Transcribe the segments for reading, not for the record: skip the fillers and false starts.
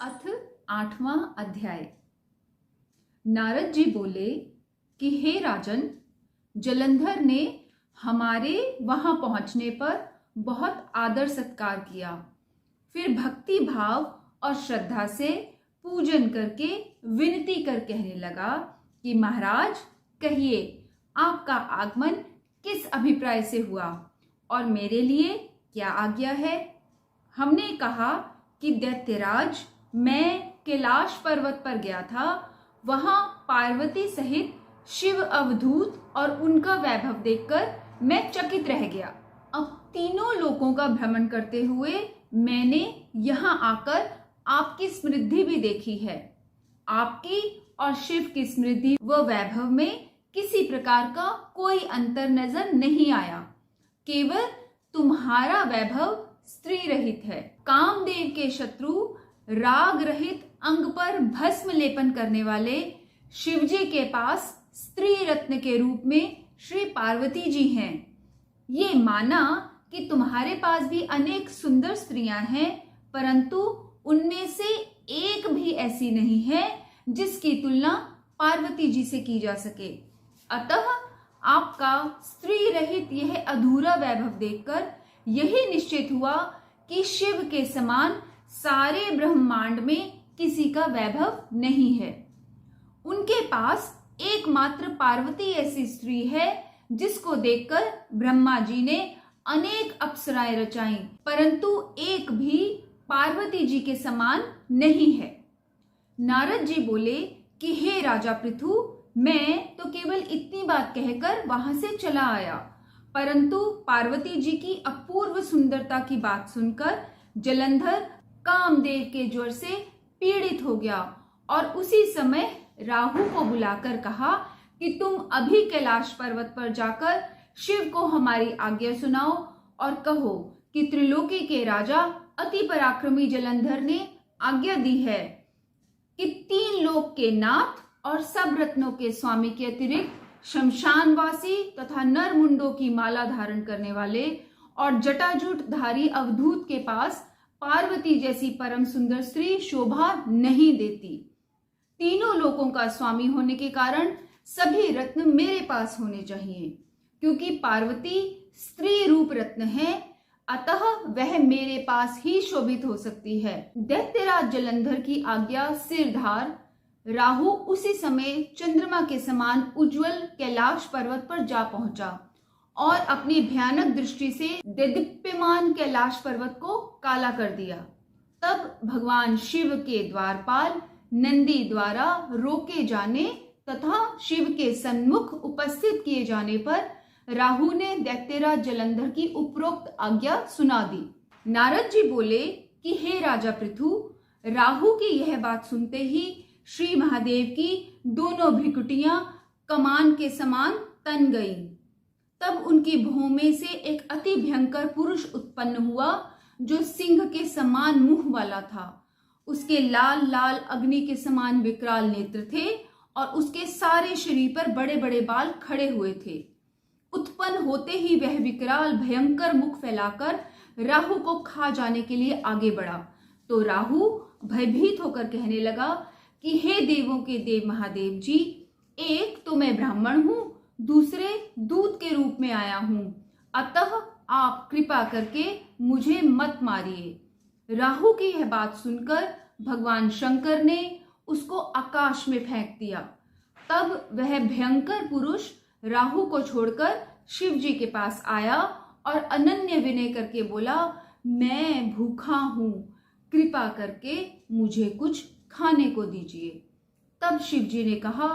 अथ 8वां अध्याय। नारद जी बोले कि हे राजन, जलंधर ने हमारे वहां पहुंचने पर बहुत आदर सत्कार किया। फिर भक्ति भाव और श्रद्धा से पूजन करके विनती कर कहने लगा कि महाराज, कहिए आपका आगमन किस अभिप्राय से हुआ और मेरे लिए क्या आज्ञा है। हमने कहा कि दैत्यराज, मैं कैलाश पर्वत पर गया था। वहां पार्वती सहित शिव अवधूत और उनका वैभव देखकर मैं चकित रह गया। अब तीनों लोकों का भ्रमण करते हुए मैंने यहाँ आकर आपकी समृद्धि भी देखी है। आपकी और शिव की समृद्धि व वैभव में किसी प्रकार का कोई अंतर नजर नहीं आया। केवल तुम्हारा वैभव स्त्री रहित है। कामदेव के शत्रु राग रहित अंग पर भस्म लेपन करने वाले शिवजी के पास स्त्री रत्न के रूप में श्री पार्वती जी हैं। ये माना कि तुम्हारे पास भी अनेक सुंदर स्त्रियां हैं, परंतु उनमें से एक भी ऐसी नहीं है जिसकी तुलना पार्वती जी से की जा सके। अतः आपका स्त्री रहित यह अधूरा वैभव देखकर यही निश्चित हुआ कि शिव के समान सारे ब्रह्मांड में किसी का वैभव नहीं है। उनके पास एकमात्र पार्वती ऐसी स्त्री है जिसको देखकर ब्रह्मा जी ने अनेक अप्सराएं रचाई, परंतु एक भी पार्वती जी के समान नहीं है। नारद जी बोले कि हे राजा पृथु, मैं तो केवल इतनी बात कहकर वहां से चला आया, परंतु पार्वती जी की अपूर्व सुंदरता की बात सुनकर जलंधर कामदेव के ज्वर से पीड़ित हो गया और उसी समय राहु को बुलाकर कहा कि तुम अभी कैलाश पर्वत पर जाकर शिव को हमारी आज्ञा सुनाओ और कहो कि त्रिलोकी के राजा अति पराक्रमी जलंधर ने आज्ञा दी है कि 3 लोक के नाथ और सब रत्नों के स्वामी के अतिरिक्त शमशानवासी तथा नर मुंडों की माला धारण करने वाले और जटाजूट धारी अवधूत के पास पार्वती जैसी परम सुंदर स्त्री शोभा नहीं देती। तीनों लोकों का स्वामी होने के कारण सभी रत्न मेरे पास होने चाहिए, क्योंकि पार्वती स्त्री रूप रत्न है, अतः वह मेरे पास ही शोभित हो सकती है। दैत्यराज जलंधर की आज्ञा सिरधार राहु उसी समय चंद्रमा के समान उज्जवल कैलाश पर्वत पर जा पहुंचा और अपनी भयानक दृष्टि से देदीप्यमान कैलाश पर्वत को काला कर दिया। तब भगवान शिव के द्वारपाल नंदी द्वारा रोके जाने तथा शिव के सन्मुख उपस्थित किए जाने पर राहु ने दैत्यराज जलंधर की उपरोक्त आज्ञा सुना दी। नारद जी बोले कि हे राजा पृथु, राहु की यह बात सुनते ही श्री महादेव की दोनों भ्रिकुटियां कमान के समान तन गईं। तब उनकी भौं में से एक अति भयंकर पुरुष उत्पन्न हुआ जो सिंह के समान मुंह वाला था। उसके लाल लाल अग्नि के समान विकराल नेत्र थे और उसके सारे शरीर पर बड़े बड़े बाल खड़े हुए थे। उत्पन्न होते ही वह विकराल भयंकर मुख फैलाकर राहु को खा जाने के लिए आगे बढ़ा। तो राहु भयभीत होकर कहने लगा कि हे देवों के देव महादेव जी, एक तो मैं ब्राह्मण हूं, दूसरे दूत के रूप में आया हूं, अतः आप कृपा करके मुझे मत मारिए। राहु की यह बात सुनकर भगवान शंकर ने उसको आकाश में फेंक दिया। तब वह भयंकर पुरुष राहु को छोड़कर शिव जी के पास आया और अनन्य विनय करके बोला, मैं भूखा हूं, कृपा करके मुझे कुछ खाने को दीजिए। तब शिव जी ने कहा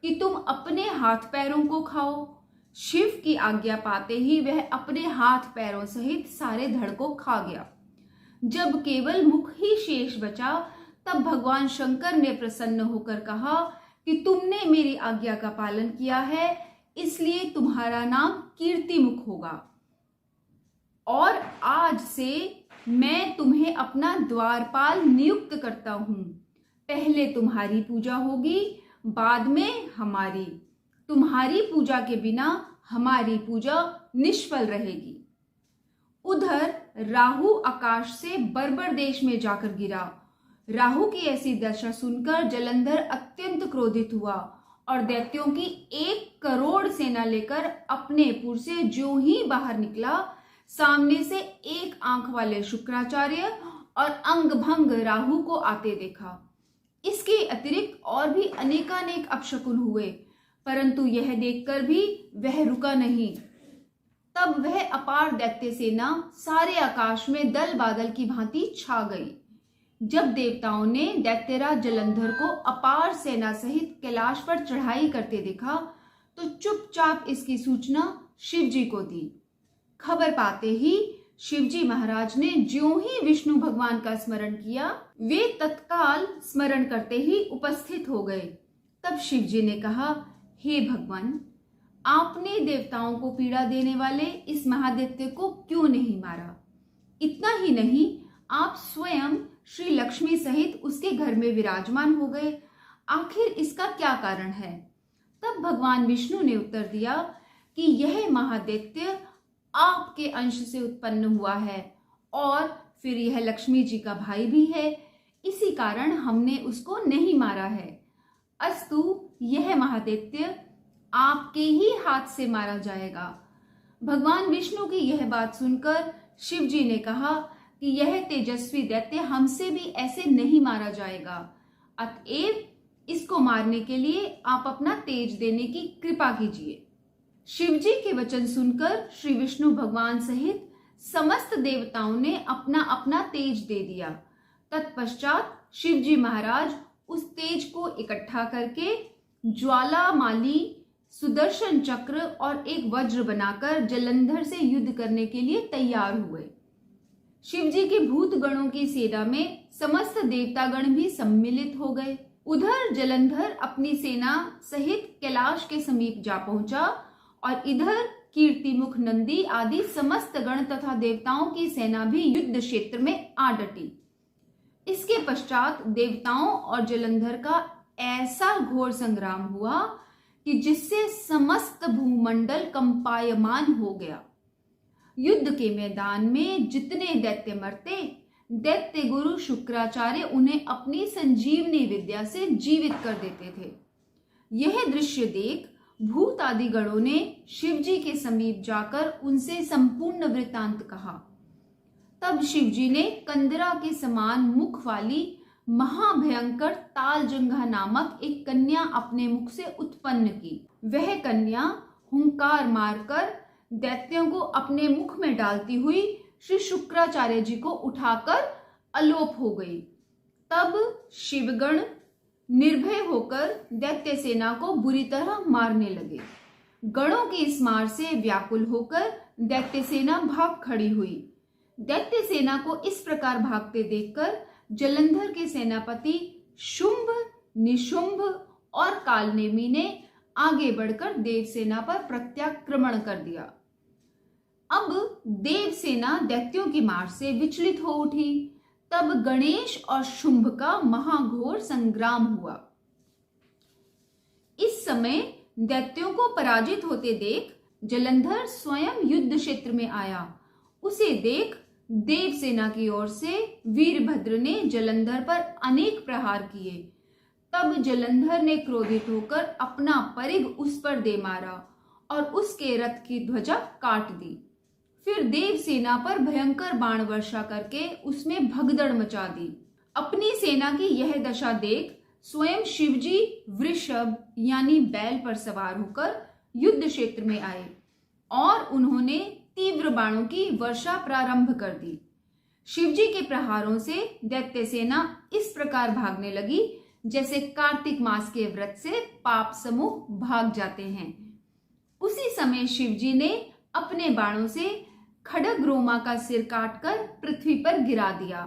कि तुम अपने हाथ पैरों को खाओ। शिव की आज्ञा पाते ही वह अपने हाथ पैरों सहित सारे धड़ को खा गया। जब केवल मुख ही शेष बचा, तब भगवान शंकर ने प्रसन्न होकर कहा कि तुमने मेरी आज्ञा का पालन किया है, इसलिए तुम्हारा नाम कीर्तिमुख होगा और आज से मैं तुम्हें अपना द्वारपाल नियुक्त करता हूं। पहले तुम्हारी पूजा होगी, बाद में हमारी। तुम्हारी पूजा के बिना हमारी पूजा निष्फल रहेगी। उधर राहु आकाश से बर्बर देश में जाकर गिरा राहु की ऐसी दशा सुनकर जलंधर अत्यंत क्रोधित हुआ और दैत्यों की 1 करोड़ सेना लेकर अपने पुर से ज्यों ही बाहर निकला, सामने से एक आंख वाले शुक्राचार्य और अंग भंग राहु को आते देखा। इसके अतिरिक्त और भी अनेकानेक अपशकुन हुए, परंतु यह देखकर भी वह रुका नहीं। तब वह अपार दैत्य सेना सारे आकाश में दल बादल की भांति छा गई। जब देवताओं ने दैत्यराज जलंधर को अपार सेना सहित कैलाश पर चढ़ाई करते देखा तो चुपचाप इसकी सूचना शिवजी को दी। खबर पाते ही शिवजी महाराज ने ज्यों ही विष्णु भगवान का स्मरण किया, वे तत्काल स्मरण करते ही उपस्थित हो गए। तब शिवजी ने कहा, हे भगवान, आपने देवताओं को पीड़ा देने वाले इस महादैत्य को क्यों नहीं मारा? इतना ही नहीं, आप स्वयं श्री लक्ष्मी सहित उसके घर में विराजमान हो गए। आखिर इसका क्या कारण है? तब भगवान विष्णु ने उत्तर दिया कि यह महादैत्य आपके अंश से उत्पन्न हुआ है और फिर यह लक्ष्मी जी का भाई भी है, इसी कारण हमने उसको नहीं मारा है। अस्तु, यह महादैत्य आपके ही हाथ से मारा जाएगा। भगवान विष्णु की यह बात सुनकर शिव जी ने कहा कि यह तेजस्वी दैत्य हमसे भी ऐसे नहीं मारा जाएगा, अतएव इसको मारने के लिए आप अपना तेज देने की कृपा कीजिए। शिव जी के वचन सुनकर श्री विष्णु भगवान सहित समस्त देवताओं ने अपना अपना तेज दे दिया। तत्पश्चात शिव जी महाराज उस तेज को इकट्ठा करके ज्वालामाली, सुदर्शन चक्र और एक वज्र बनाकर जलंधर से युद्ध करने के लिए तैयार हुए। शिवजी के भूत गणों की सेना में समस्त देवतागण भी सम्मिलित हो गए। उधर जलंधर अपनी सेना सहित कैलाश के समीप जा पहुंचा और इधर कीर्तिमुख, नंदी आदि समस्त गण तथा देवताओं की सेना भी युद्ध क्षेत्र में आ डटी। इसके पश्चात देवताओं और जलंधर का ऐसा घोर संग्राम हुआ कि जिससे समस्त भूमंडल कंपायमान हो गया। युद्ध के मैदान में जितने दैत्य मरते, दैत्य गुरु शुक्राचार्य उन्हें अपनी संजीवनी विद्या से जीवित कर देते थे। यह दृश्य देख भूत आदि गणों ने शिवजी के समीप जाकर उनसे संपूर्ण वृतांत कहा। तब शिवजी ने कंदरा के समान मुख वाली महाभयंकर तालजंघा नामक एक कन्या अपने मुख से उत्पन्न की। वह कन्या हुंकार मारकर दैत्यों को अपने मुख में डालती हुई श्री शुक्राचार्य जी को उठाकर अलोप हो गई। तब शिवगण निर्भय होकर दैत्य सेना को बुरी तरह मारने लगे। गणों की इस मार से व्याकुल होकर दैत्य सेना भाग खड़ी हुई। दैत्य सेना को इस प्रकार भागते देखकर जलंधर के सेनापति शुंभ, निशुंभ और कालनेमी ने आगे बढ़कर देव सेना पर प्रत्याक्रमण कर दिया। अब देव सेना दैत्यों की मार से विचलित हो उठी। तब गणेश और शुंभ का महाघोर संग्राम हुआ। इस समय दैत्यों को पराजित होते देख जलंधर स्वयं युद्ध क्षेत्र में आया। उसे देख देव सेना की ओर से वीरभद्र ने जलंधर पर अनेक प्रहार किए। तब जलंधर ने क्रोधित होकर अपना परिघ उस पर दे मारा और उसके रथ की ध्वजा काट दी। फिर देव सेना पर भयंकर बाण वर्षा करके उसमें भगदड़ मचा दी। अपनी सेना की यह दशा देख स्वयं शिवजी वृषभ यानी बैल पर सवार होकर युद्ध क्षेत्र में आए और उन्होंने तीव्र बाणों की वर्षा प्रारंभ कर दी। शिवजी के प्रहारों से दैत्य सेना इस प्रकार भागने लगी जैसे कार्तिक मास के व्रत से पाप समूह भाग जाते हैं। उसी समय शिवजी ने अपने बाणों से खड्ग रोमा का सिर काटकर पृथ्वी पर गिरा दिया।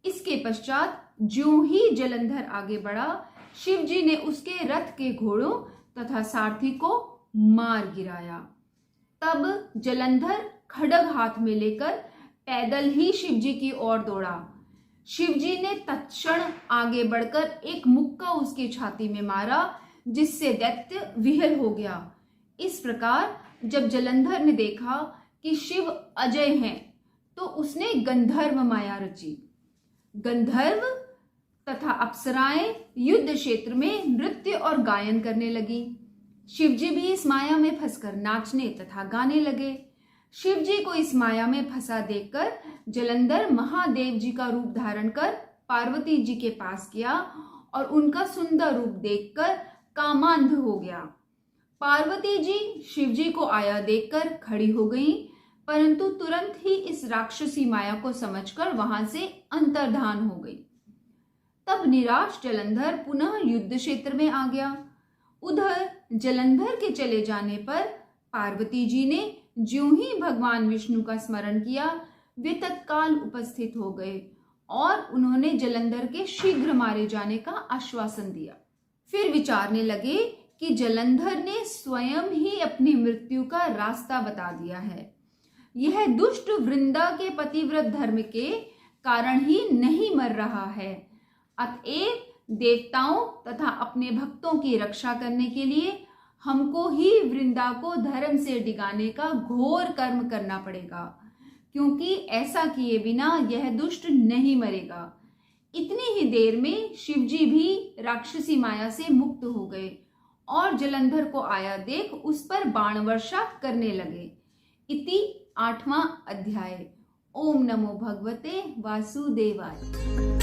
इसके पश्चात ज्यों ही जलंधर आगे बढ़ा, शिवजी ने उसके रथ के घोड़ों तथा सारथी को मार गिराया। तब जलंधर खड्ग हाथ में लेकर पैदल ही शिवजी की ओर दौड़ा। शिवजी ने तत्क्षण आगे बढ़कर एक मुक्का उसकी छाती में मारा, जिससे दैत्य विहल हो गया। इस प्रकार जब जलंधर ने देखा कि शिव अजय हैं, तो उसने गंधर्व माया रची। गंधर्व तथा अप्सराएं युद्ध क्षेत्र में नृत्य और गायन करने लगी। शिवजी भी इस माया में फंसकर नाचने तथा गाने लगे। शिवजी को इस माया में फंसा देखकर जलंधर महादेव जी का रूप धारण कर पार्वती जी के पास गया और उनका सुंदर रूप देखकर कामांध हो गया। पार्वती जी शिवजी को आया देखकर खड़ी हो गईं, परंतु तुरंत ही इस राक्षसी माया को समझकर वहां से अंतर्धान हो गई। तब निराश जलंधर पुनः युद्ध क्षेत्र में आ गया। उधर जलंधर के चले जाने पर पार्वती जी ने ज्यों ही भगवान विष्णु का स्मरण किया, वे तत्काल उपस्थित हो गए और उन्होंने जलंधर के शीघ्र मारे जाने का आश्वासन दिया। फिर विचारने लगे कि जलंधर ने स्वयं ही अपनी मृत्यु का रास्ता बता दिया है। यह दुष्ट वृंदा के पतिव्रत धर्म के कारण ही नहीं मर रहा है। अतएव देवताओं तथा अपने भक्तों की रक्षा करने के लिए हमको ही वृंदा को धर्म से डिगाने का घोर कर्म करना पड़ेगा, क्योंकि ऐसा किए बिना यह दुष्ट नहीं मरेगा। इतनी ही देर में शिवजी भी राक्षसी माया से मुक्त हो गए और जलंधर को आया देख उस पर बाण वर्षा करने लगे। इति 8वां अध्याय। ओम नमो भगवते वासुदेवाय।